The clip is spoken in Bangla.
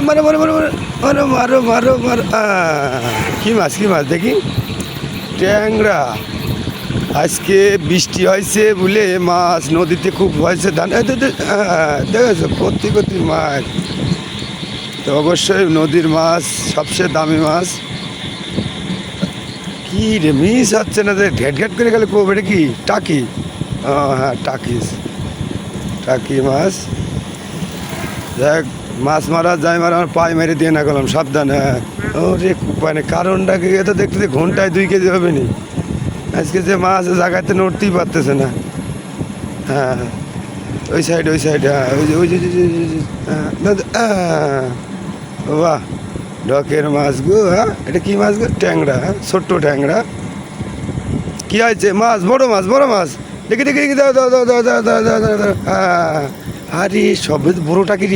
মারো মারো মারো মারো মারো মারো মারো কি মাছ দেখি? ট্যাংরা। আজকে বৃষ্টি হয়েছে বলে মাছ নদীতে খুব হয়েছে, ধান দেখেছো কত্তি কত্তি মাছ। তো অবশ্যই নদীর মাছ সবচেয়ে দামি মাছ। কি রে মিস হচ্ছে না, যে ঘ্যাট ঘ্যাট করে গেলে খুব, এটা কি টাকি? হ্যাঁ টাকি মাছ। দেখ মাছ মারা যায়, মারা আমার পায়ে মেরে দিয়ে না গেলাম, সাবধান। হ্যাঁ ও রে মানে কারণটাকে তো দেখতে ঘন্টায় 2 কেজি হবে নি। আজকে যে মাছ জায়গাতে নড়তেই পারতেছে না। হ্যাঁ ওই সাইড হ্যাঁ বাহ ডকের মাছ গো। হ্যাঁ এটা কি মাছ গো? ট্যাংরা। হ্যাঁ ছোট্ট ট্যাংরা। কি হয়েছে? মাছ বড় মাছ দেখি দাও। হ্যাঁ আরে সবে বড়টা কি রে?